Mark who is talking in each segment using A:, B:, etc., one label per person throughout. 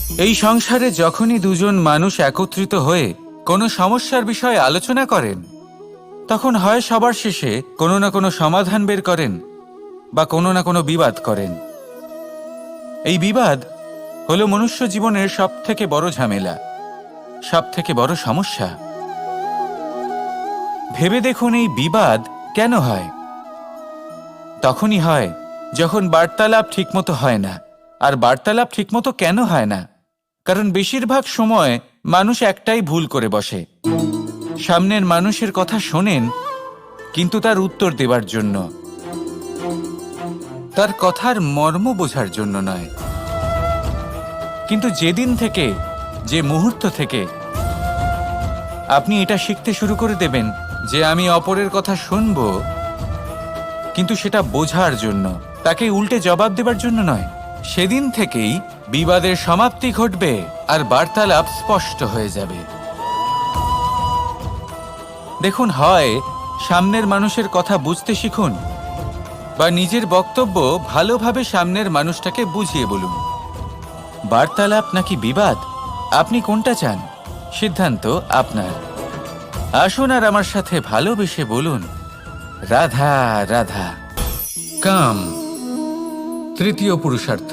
A: এই সংসারে যখনই দুজন মানুষ একত্রিত হয়ে কোনো সমস্যার বিষয়ে আলোচনা করেন, তখন হয় সবার শেষে কোনো না কোনো সমাধান বের করেন বা কোনো না কোনো বিবাদ করেন। এই বিবাদ হলো মনুষ্য জীবনের সবথেকে বড় ঝামেলা, সবথেকে বড় সমস্যা। ভেবে দেখুন, এই বিবাদ কেন হয়? তখনই হয় যখন বার্তালাপ ঠিকমতো হয় না। আর বার্তালাপ ঠিকমতো কেন হয় না? কারণ বেশিরভাগ সময় মানুষ একটাই ভুল করে বসে। সামনের মানুষের কথা শোনেন, কিন্তু তার উত্তর দেবার জন্য, তার কথার মর্ম বোঝার জন্য নয়। কিন্তু যেদিন থেকে, যে মুহূর্ত থেকে আপনি এটা শিখতে শুরু করে দেবেন যে আমি অপরের কথা শুনব, কিন্তু সেটা বোঝার জন্য, তাকে উল্টে জবাব দেবার জন্য নয়, সেদিন থেকেই বিবাদের সমাপ্তি ঘটবে আর বার্তালাপ স্পষ্ট হয়ে যাবে। দেখুন, হয় সামনের মানুষের কথা বুঝতে শিখুন, বা নিজের বক্তব্য ভালোভাবে সামনের মানুষটাকে বুঝিয়ে বলুন। বার্তালাপ নাকি বিবাদ, আপনি কোনটা চান? সিদ্ধান্ত আপনার। আসুন আর আমার সাথে ভালোবেসে বলুন, রাধা রাধা। কাম, তৃতীয় পুরুষার্থ।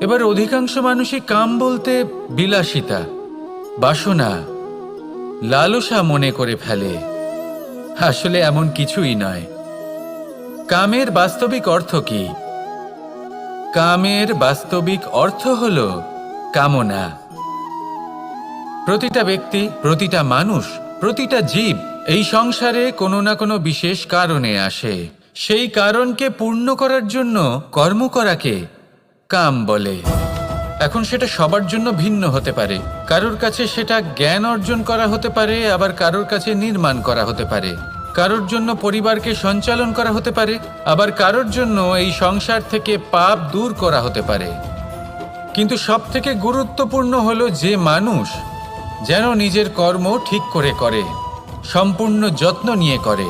A: এবার অধিকাংশ মানুষই কাম বলতে বিলাসিতা, বাসনা, লালসা মনে করে ফেলে। আসলে এমন কিছুই নয়। কামের বাস্তবিক অর্থ কি? কামের বাস্তবিক অর্থ হল কামনা। প্রতিটা ব্যক্তি, প্রতিটা মানুষ, প্রতিটা জীব এই সংসারে কোনো না কোনো বিশেষ কারণে আসে। সেই কারণকে পূর্ণ করার জন্য কর্ম করাকে কাম বলে। এখন সেটা সবার জন্য ভিন্ন হতে পারে। কারোর কাছে সেটা জ্ঞান অর্জন করা হতে পারে, আবার কারোর কাছে নির্মাণ করা হতে পারে। কারোর জন্য পরিবারকে সঞ্চালন করা হতে পারে, আবার কারোর জন্য এই সংসার থেকে পাপ দূর করা হতে পারে। কিন্তু সবথেকে গুরুত্বপূর্ণ হলো যে মানুষ যেন নিজের কর্ম ঠিক করে করে, সম্পূর্ণ যত্ন নিয়ে করে।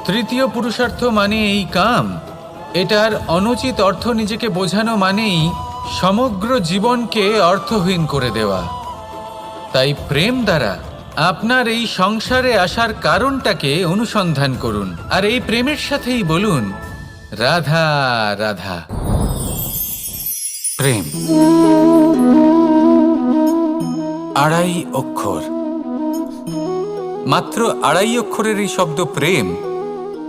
A: তৃতীয় পুরুষার্থ মানে এই কাম। এটার অনুচিত অর্থ নিজেকে বোঝানো মানেই সমগ্র জীবনকে অর্থহীন করে দেওয়া। তাই প্রেম দ্বারা আপনার এই সংসারে আসার কারণটাকে অনুসন্ধান করুন, আর এই প্রেমের সাথেই বলুন, রাধা রাধা। প্রেম আড়াই অক্ষর, মাত্র আড়াই অক্ষরের এই শব্দ প্রেম,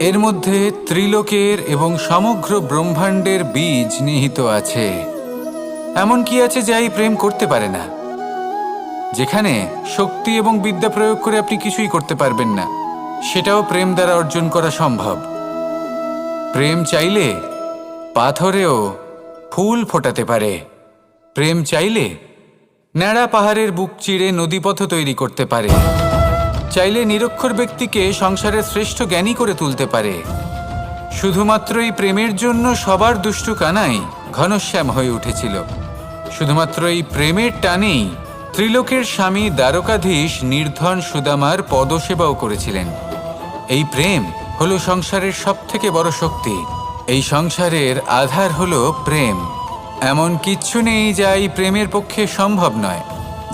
A: এর মধ্যে ত্রিলোকের এবং সমগ্র ব্রহ্মাণ্ডের বীজ নিহিত আছে। এমন কি আছে যা এই প্রেম করতে পারে না? যেখানে শক্তি এবং বিদ্যা প্রয়োগ করে আপনি কিছুই করতে পারবেন না, সেটাও প্রেম দ্বারা অর্জন করা সম্ভব। প্রেম চাইলে পাথরেও ফুল ফোটাতে পারে। প্রেম চাইলে ন্যাড়া পাহাড়ের বুক চিরে নদীপথ তৈরি করতে পারে। চাইলে নিরক্ষর ব্যক্তিকে সংসারের শ্রেষ্ঠ জ্ঞানী করে তুলতে পারে। শুধুমাত্র এই প্রেমের জন্য সবার দুষ্টু কানাই ঘনশ্যাম হয়ে উঠেছিল। শুধুমাত্র এই প্রেমের টানেই ত্রিলোকের স্বামী দ্বারকাধীশ নির্ধন সুদামার পদসেবাও করেছিলেন। এই প্রেম হলো সংসারের সবথেকে বড় শক্তি। এই সংসারের আধার হলো প্রেম। এমন কিচ্ছু নেই যা এই প্রেমের পক্ষে সম্ভব নয়।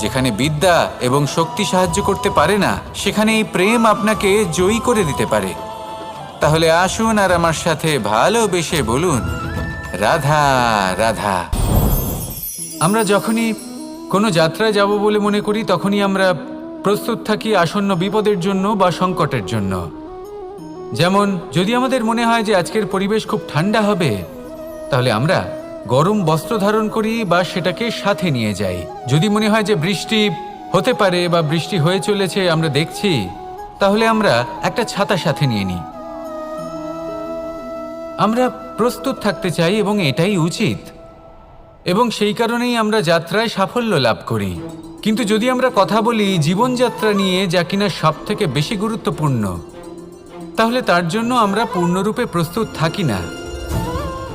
A: যেখানে বিদ্যা এবং শক্তি সাহায্য করতে পারে না, সেখানে এই প্রেম আপনাকে জয়ী করে দিতে পারে। তাহলে আসুন আর আমার সাথে ভালোবেসে বলুন, রাধা রাধা। আমরা যখনই কোনো যাত্রায় যাব বলে মনে করি, তখনই আমরা প্রস্তুত থাকি আসন্ন বিপদের জন্য বা সংকটের জন্য। যেমন যদি আমাদের মনে হয় যে আজকের পরিবেশ খুব ঠান্ডা হবে, তাহলে আমরা গরম বস্ত্র ধারণ করি বা সেটাকে সাথে নিয়ে যাই। যদি মনে হয় যে বৃষ্টি হতে পারে বা বৃষ্টি হয়ে চলেছে, আমরা দেখছি, তাহলে আমরা একটা ছাতা সাথে নিয়ে নিই। আমরা প্রস্তুত থাকতে চাই এবং এটাই উচিত, এবং সেই কারণেই আমরা যাত্রায় সাফল্য লাভ করি। কিন্তু যদি আমরা কথা বলি জীবনযাত্রা নিয়ে, যা কিনা সব থেকে বেশি গুরুত্বপূর্ণ, তাহলে তার জন্য আমরা পূর্ণরূপে প্রস্তুত থাকি না।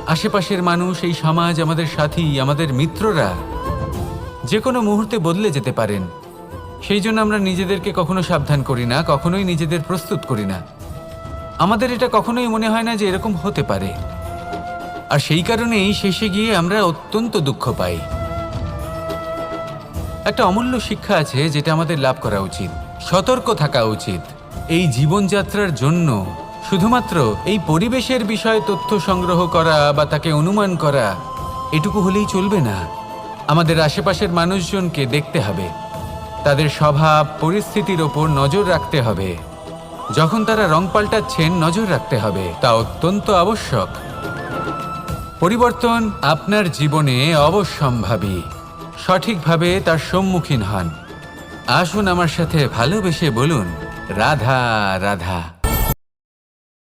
A: আশেপাশের মানুষ, এই সমাজ, আমাদের সাথী, আমাদের মিত্ররা যে কোনো মুহূর্তে বদলে যেতে পারেন। সেই জন্য আমরা নিজেদেরকে কখনো সাবধান করি না, কখনোই নিজেদের প্রস্তুত করি না। আমাদের এটা কখনোই মনে হয় না যে এরকম হতে পারে। আর সেই কারণেই শেষে গিয়ে আমরা অত্যন্ত দুঃখ পাই। একটা অমূল্য শিক্ষা আছে যেটা আমাদের লাভ করা উচিত। সতর্ক থাকা উচিত। এই জীবনযাত্রার জন্য শুধুমাত্র এই পরিবেশের বিষয়ে তথ্য সংগ্রহ করা বা তাকে অনুমান করা এটুকু হলেই চলবে না। আমাদের আশেপাশের মানুষজনকে দেখতে হবে, তাদের স্বভাব পরিস্থিতির ওপর নজর রাখতে হবে। যখন তারা রং পাল্টাচ্ছেন নজর রাখতে হবে, তা অত্যন্ত আবশ্যক। পরিবর্তন আপনার জীবনে অবশ্যম্ভাবী। সঠিকভাবে তার সম্মুখীন হন। আসুন আমার সাথে ভালোবেসে বলুন, রাধা রাধা।